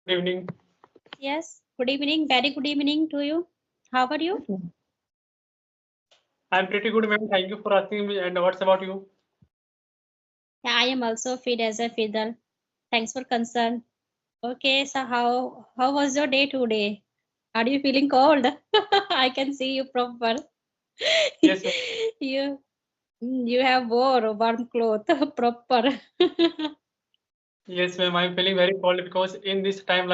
Good evening. Yes, good evening. Very good evening to you. How are you? I'm pretty good, ma'am. Thank you for asking me. And what's about you? Yeah, I am also fit as a fiddle. Thanks for concern. Okay, so how was your day today? Are you feeling cold? I can see you proper. Yes, ma'am. you you have wore warm cloth proper. Yes, ma'am. I'm feeling very cold because in this time,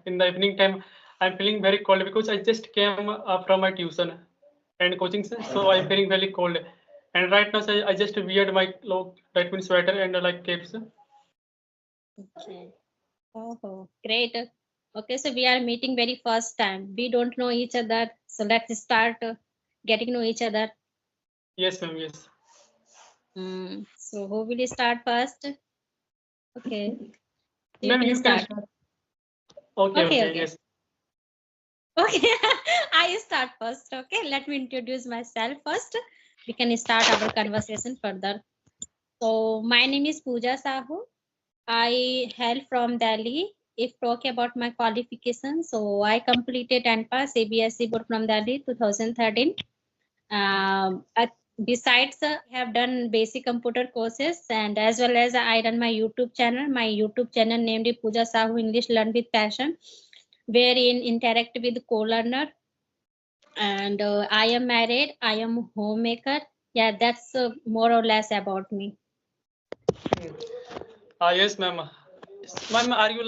in the evening time, I'm feeling very cold because I just came from my tuition and coaching, so I'm feeling very cold. And right now, I just weared my cloak, that means sweater and like caps. Okay. Oh, great. Okay, so we are meeting very first time. We don't know each other, so let's start getting to know each other. Yes, ma'am. Yes. So who will start first? Okay, you Ma'am, can you can start. start. Okay, Okay, okay. okay. Yes. Okay, I start first. Okay, let me introduce myself first. We can start our conversation further. So, my name is Pooja Sahu. I hail from Delhi. If talk about my qualifications, so I completed ANPA CBSE board from Delhi 2013. Besides, I have done basic computer courses and as well as I run my YouTube channel. My YouTube channel named it Pooja Sahu English Learn with Passion, wherein interact with co-learner. And I am married. I am homemaker. Yeah, that's more or less about me. Yes, ma'am. Ma'am, are you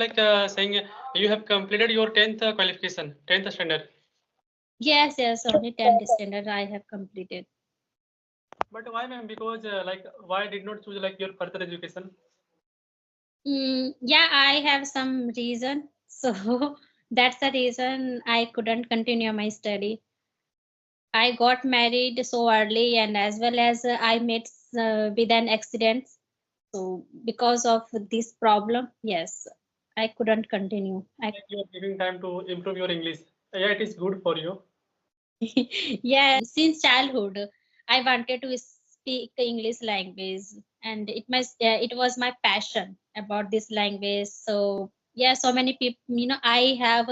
saying you have completed your 10th qualification, 10th standard? Yes, yes, only 10th standard I have completed. But why, ma'am? Because why did not choose like your further education? Yeah, I have some reason. So that's the reason I couldn't continue my study. I got married so early, and as well as I met with an accident. So because of this problem, yes, I couldn't continue. Like you are giving time to improve your English. Yeah, it is good for you. Yeah, since childhood, I wanted to speak English language, and it was my passion about this language. So yeah, so many people, I have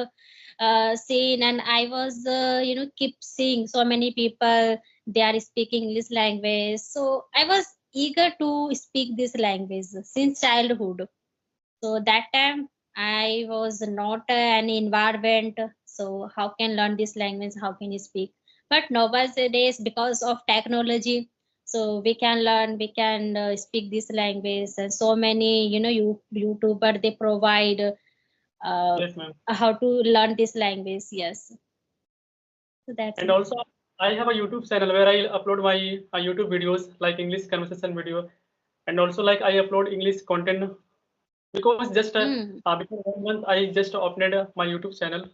seen, and I was, keep seeing so many people they are speaking English language. So I was eager to speak this language since childhood. So that time I was not any environment. So how can learn this language? How can you speak? But nowadays, because of technology, so we can learn, we can speak this language. And so many, YouTuber they provide Yes, ma'am. how to learn this language. Yes, so that's And it. also, I have a YouTube channel where I upload my YouTube videos like English conversation video, and also like I upload English content because just Mm, before 1 month I just opened my YouTube channel.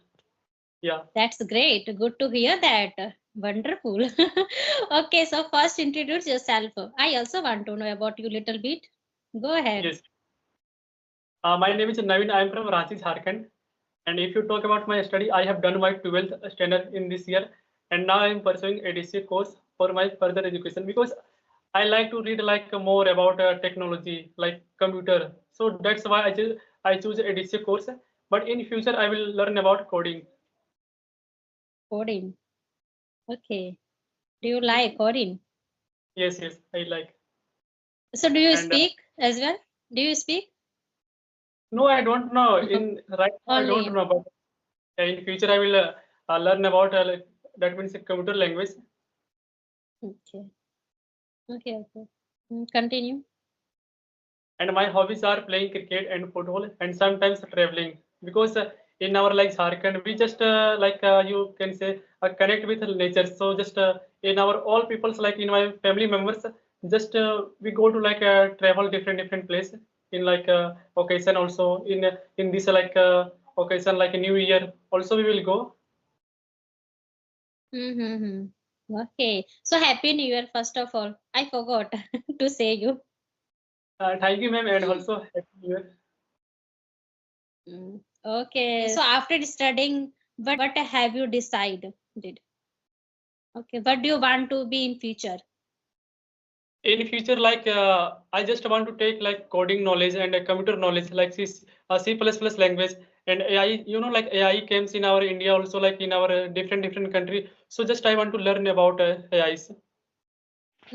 Yeah. that's great. Good to hear that. Wonderful. Okay, so first introduce yourself. I also want to know about you little bit. Go ahead. Yes. My name is Naveen. I am from Ranchi, Jharkhand. And if you talk about my study, I have done my 12th standard in this year, and now I am pursuing ADC course for my further education because I like to read like more about technology, like computer. So that's why I choose ADC course. But in future, I will learn about coding. Coding. Okay. Do you like coding? Yes, yes, I like. So do you And speak as well? Do you speak? no, I don't know. In right now, I don't Only. know, but in future, I will learn about like, that means a computer language. Okay. Okay. Okay. Continue. And my hobbies are playing cricket and football and sometimes traveling because in our like Jharkhand we just you can say connect with nature. So just in our all people's like in my family members just we go to travel different place in occasion also in this occasion like a new year also we will go. Mm-hmm. Okay. So happy New Year first of all. I forgot to say you. Thank you, ma'am, and also happy new year. Okay. So after studying, what have you decided? Okay. What do you want to be in future? In future I just want to take like coding knowledge and computer knowledge like C++ language And AI, like AI comes in our India also, like in our different country. So just I want to learn about AIs,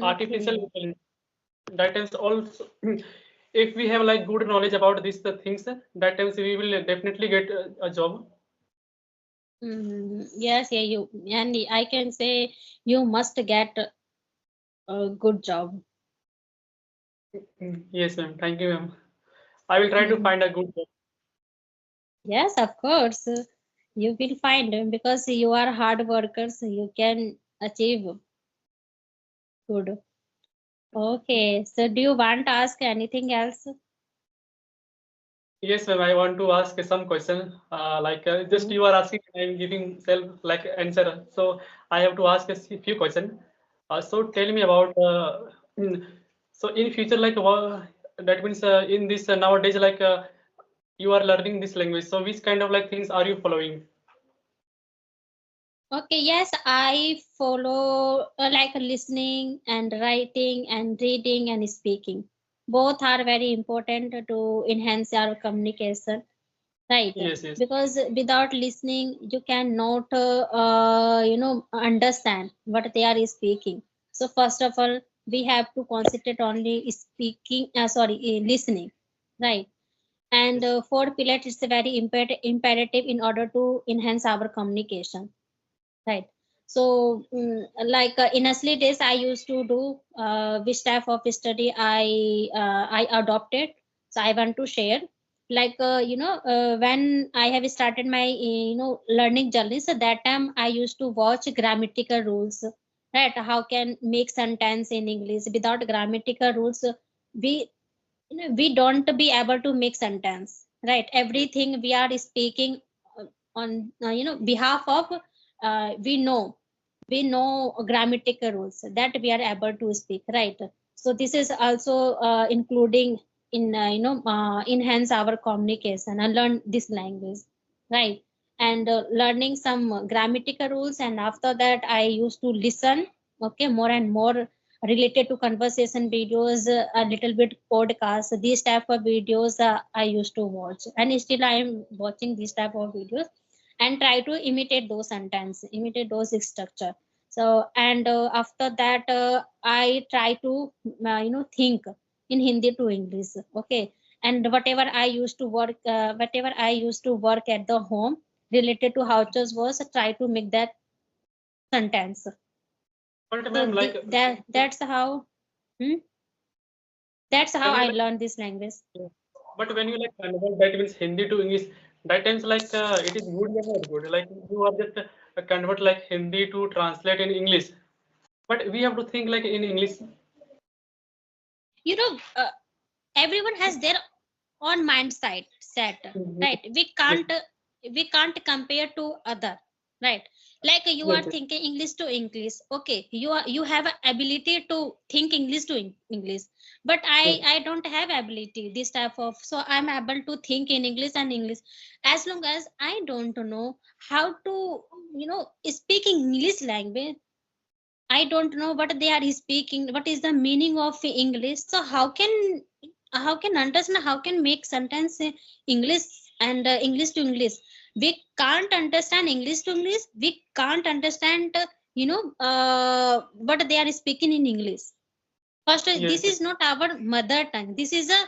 artificial Okay. intelligence. That is also, if we have like good knowledge about these things, that times we will definitely get a job. Yes, yeah, you and I can say you must get a good job. Yes, ma'am. Thank you, ma'am. I will try to Mhm. find a good job. Yes, of course. You will find because you are hard workers, you can achieve good. Okay, so do you want to ask anything else? Yes, ma'am. I want to ask some question. Like just Mhm. you are asking, I'm giving self like answer. So I have to ask a few questions. So tell me about. So in future, like that means in this nowadays, like you are learning this language. So which kind of like things are you following? Okay, yes, I follow like listening and writing and reading and speaking. Both are very important to enhance our communication, right? Yes, yes, Because without listening, you cannot, understand what they are speaking. So first of all, we have to concentrate only speaking. Listening, right? And yes. for pilots, it's a very imperative in order to enhance our communication, right? So like in early days I used to do which type of study I adopted. So I want to share, like when I have started my learning journey. So that time I used to watch grammatical rules, right? How can make sentence in English without grammatical rules? We we don't be able to make sentence, right? Yes. Everything we are speaking on behalf of, we know grammatical rules that we are able to speak, right? So this is also including in enhance our communication and learn this language, right? And learning some grammatical rules, and after that I used to listen, okay, more and more related to conversation videos, a little bit podcasts, these type of videos I used to watch, and still I am watching these type of videos and try to imitate those sentence, imitate those structure. So and after that I try to think in Hindi to English, okay? And whatever I used to work at the home related to houses was try to make that sentence. But So ma'am, like hmm, that's how when you I like, learned this language. but when you like convert that means Hindi to English, that times like it is good or not good. Like you are just convert like Hindi to translate in English, but we have to think like in English. you know uh, Everyone has their own mindset set, Mhm. right? Yes, We can't compare to other, right? Like you are yes, yes, thinking English to English, okay, you have a ability to think English to English, but i yes, i don't have ability this type of. So I'm able to think in English and English. As long as I don't know how to speak English language, I don't know what they are speaking, what is the meaning of English. So how can understand, how can make sentence in English and English to English? We can't understand English to English. We can't understand what they are speaking in English. First, yes, this is not our mother tongue. This is a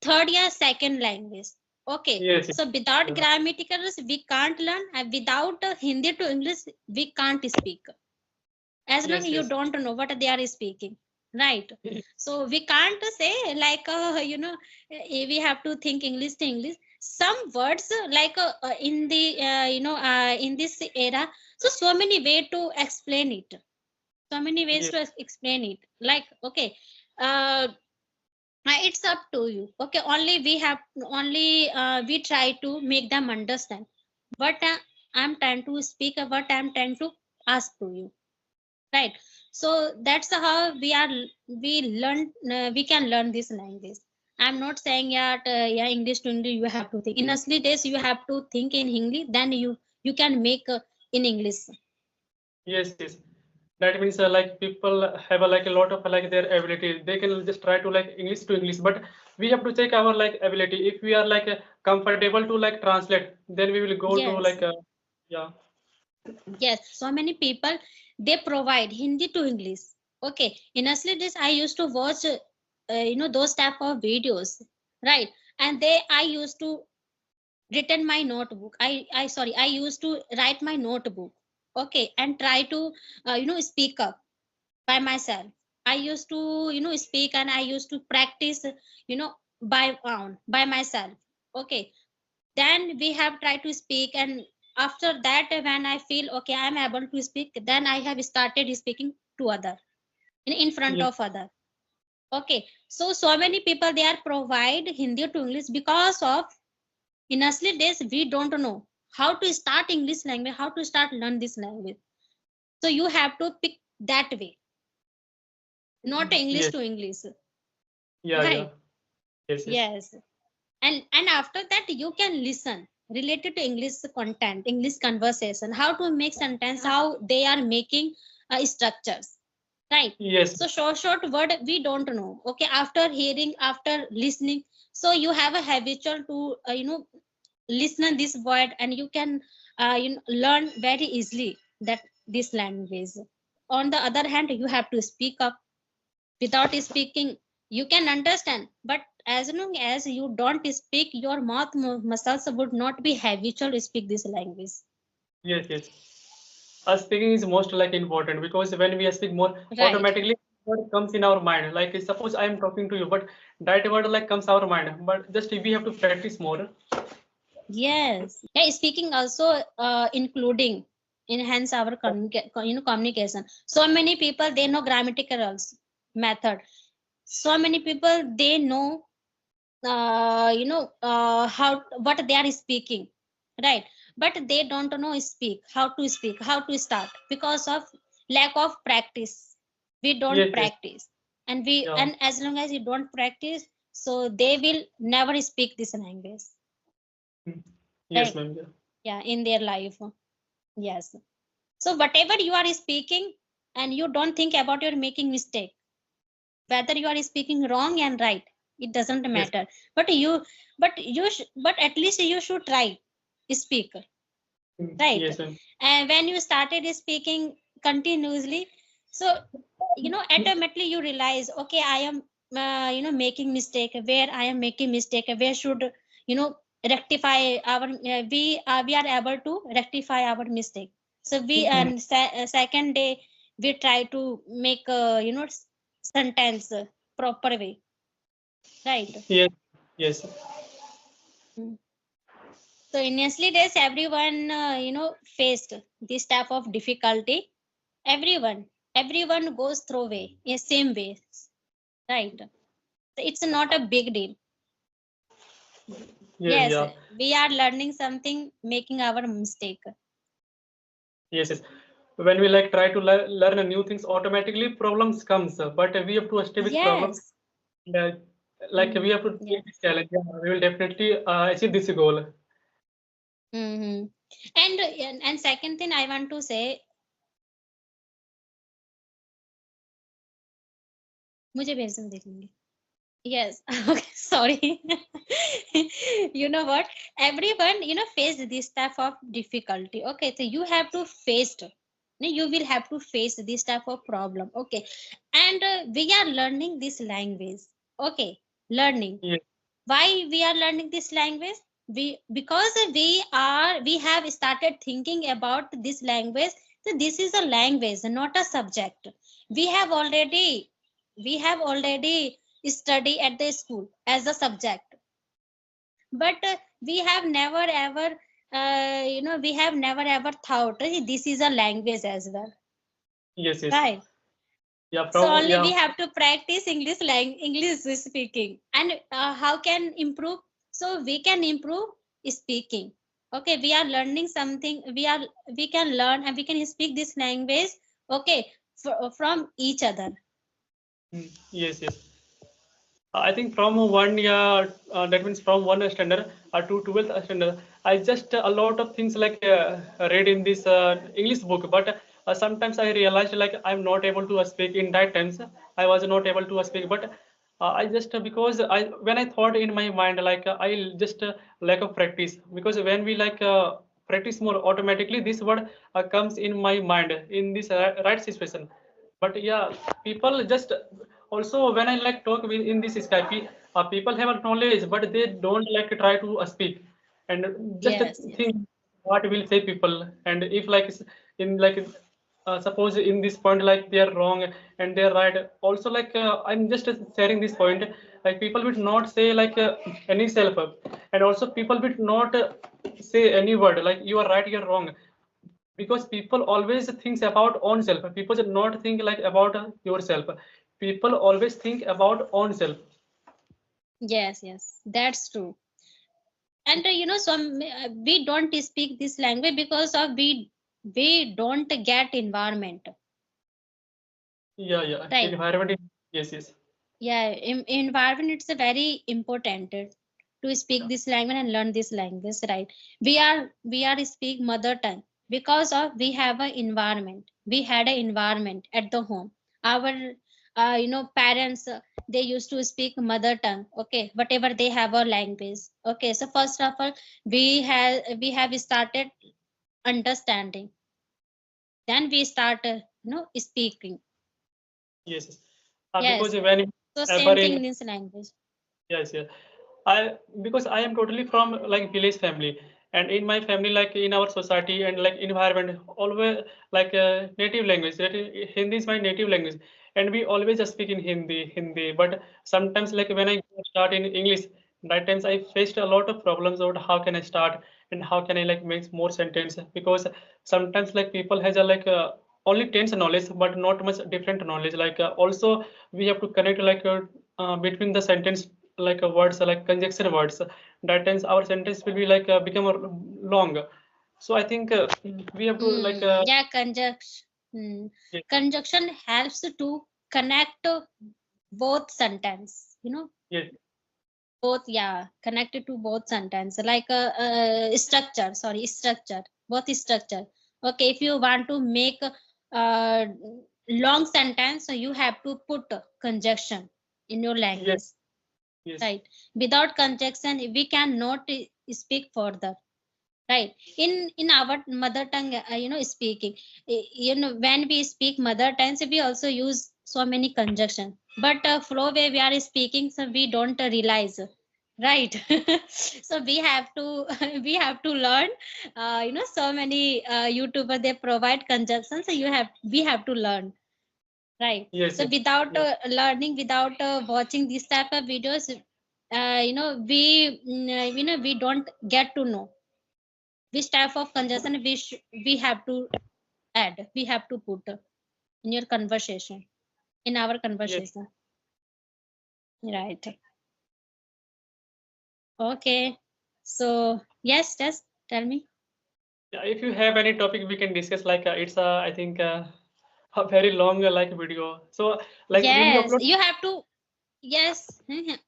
third or second language. Okay. yes, yes, So without yes, grammaticals, we can't learn. And without Hindi to English, we can't speak as long yes, you yes, don't know what they are speaking, right? yes, So we can't say like we have to think English to English. Some words in the in this era, so many way to explain it, so many ways yes, to explain it, like okay, uh it's up to you, okay? Only we try to make them understand what I'm trying to speak, what I'm trying to ask to you, right? So that's how we learn, we can learn this language. I'm not saying yeah, English to English you have to think in early days, you have to think in Hindi, then you can make in English. yes, yes. That means like people have like a lot of like their ability. They can just try to like English to English, but we have to check our like ability. If we are like comfortable to like translate, then we will go to Yes, like yeah. yes. So many people they provide Hindi to English. Okay, initially this I used to watch, those type of videos, right? And they I used to written my notebook. I used to write my notebook. Okay, and try to speak up by myself. I used to speak, and I used to practice by myself. Okay, then we have tried to speak, and after that when I feel okay I am able to speak, then I have started speaking to other in front Yes, of other. Okay, so many people they are provide Hindi to English because of initially days we don't know how to start English language, how to start learn this language. So you have to pick that way, not English yes, to English, yeah, yeah, right? yes, yes, Yes. And after that you can listen related to English content, English conversation, how to make sentence, how they are making structures, right? yes, So short word we don't know. Okay, after hearing, after listening, so you have a habitual to listen this word, and you can learn very easily that this language. On the other hand, you have to speak up. Without speaking you can understand, but as long as you don't speak, your mouth muscles would not be habitual to speak this language, yes, yes. Speaking is most like important because when we speak more, right? automatically word comes in our mind. Like suppose I am talking to you, but that word like comes our mind. But just we have to practice more. Yes, yeah, speaking also including enhance our communication. So many people they know grammatical method. So many people they know how what they are speaking, right? But they don't know speak, how to start, because of lack of practice. We don't Yes, yes, practice, yeah. and as long as you don't practice, so they will never speak this language, Mm. Yes, right? ma'am. Yeah. Yeah, in their life. Yes. So whatever you are speaking, and you don't think about your making mistake, whether you are speaking wrong and right, it doesn't Yes. matter. But but at least you should try speak, Mm. right? Yes, ma'am. And when you started speaking continuously, so automatically you realize, okay, I am making mistake, where I am making mistake, where should you know rectify our we are able to rectify our mistake. So we Mm. and second day we try to make sentence proper way, right? Yes, yes, Mm. So initially days everyone faced this type of difficulty. Everyone goes through way in same way, right? So it's not a big deal. yes, Yes, yeah. we are learning something, making our mistake. Yes, yes. When we like try to learn a new things, automatically problems comes. But we have to stay with problems. Yes. And, like we Mm, have to yeah. take this challenge. Yeah, we will definitely achieve this goal. Hmm. And second thing I want to say, मुझे भेज दो देख लूंगी. Yes. Okay, sorry. You know what? Everyone, face this type of difficulty. Okay, so you have to face it. You will have to face this type of problem. Okay, and we are learning this language. Okay, learning. Yes, Why we are learning this language? Because we have started thinking about this language. So this is a language, not a subject. We have already we have already study at the school as a subject, but we have never ever we have never ever thought this is a language as well, yes, yes. right? Yeah, So from only yeah, we have to practice English speaking. And how can improve? So we can improve speaking. Okay, we are learning something, we can learn and we can speak this language, okay, from each other. yes, yes. I think from one year, that means from one standard to 12th standard, I just a lot of things like read in this English book. But sometimes I realized like I'm not able to speak in that times. I was not able to speak, but I just because I when I thought in my mind like I just lack of practice, because when we like practice more, automatically this word comes in my mind in this right situation. But yeah, people just also when I like talk with in this Skype, people have a knowledge, but they don't like try to speak and just Yes, yes. think what will say people. And if like in like suppose in this point like they are wrong and they are right, also like I'm just sharing this point, like people will not say like any self, and also people will not say any word like you are right, you are wrong, because people always thinks about own self. People should not think like about yourself. People always think about own self. Yes, yes, that's true. And some we don't speak this language because of we don't get environment, Yeah, yeah, right? environment yes, yes, Yeah, environment it's a very important to speak yeah. this language and learn this language, right? We are speak mother tongue because of we have an environment. We had an environment at the home. Our parents, they used to speak mother tongue, okay, whatever they have a language, okay. So first of all, we have started understanding, then we start speaking. Yes, yes. Yes, Because when so ever same thing in in this language. yes, yes. I because I am totally from like village family, and in my family, like in our society and like environment, always like native language. Hindi is my native language, and we always just speak in Hindi. But sometimes, like when I start in English, that times I faced a lot of problems about how can I start and how can I like make more sentence, because sometimes like people has a like only tense knowledge but not much different knowledge. Like also we have to connect like between the sentence like words like conjunction words, that times our sentence will be like become long. So I think we have to like Yeah, conjunction. yeah, Conjunction helps to connect both sentence. yeah, Both, yeah, connected to both sentence. Like structure. Sorry, structure. Both structure. Okay, if you want to make uh, long sentence, so you have to put conjunction in your yes, language, yes, right? Without conjunction, we cannot speak further, right? In our mother tongue, speaking, when we speak mother tongue, so we also use so many conjunction, but flow way we are speaking, so we don't realize, right? So we have to we have to learn, so many YouTuber, they provide conjunction, so we have to learn, right? yes, So yes, without yes, learning, without watching these type of videos, we don't get to know which type of conjunction we have to add, we have to put in your conversation, in our yes. conversation, right? Okay, so yes, just tell me. Yeah, if you have any topic we can discuss, like it's I think a very long like video. So like will you Yes, upload? you have to. Yes.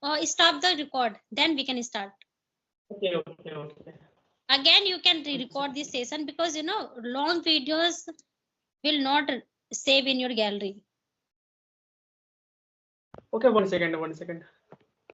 Or stop the record, then we can start Okay, okay, okay. again. You can record this session because long videos will not save in your gallery. Okay, 1 second, 1 second.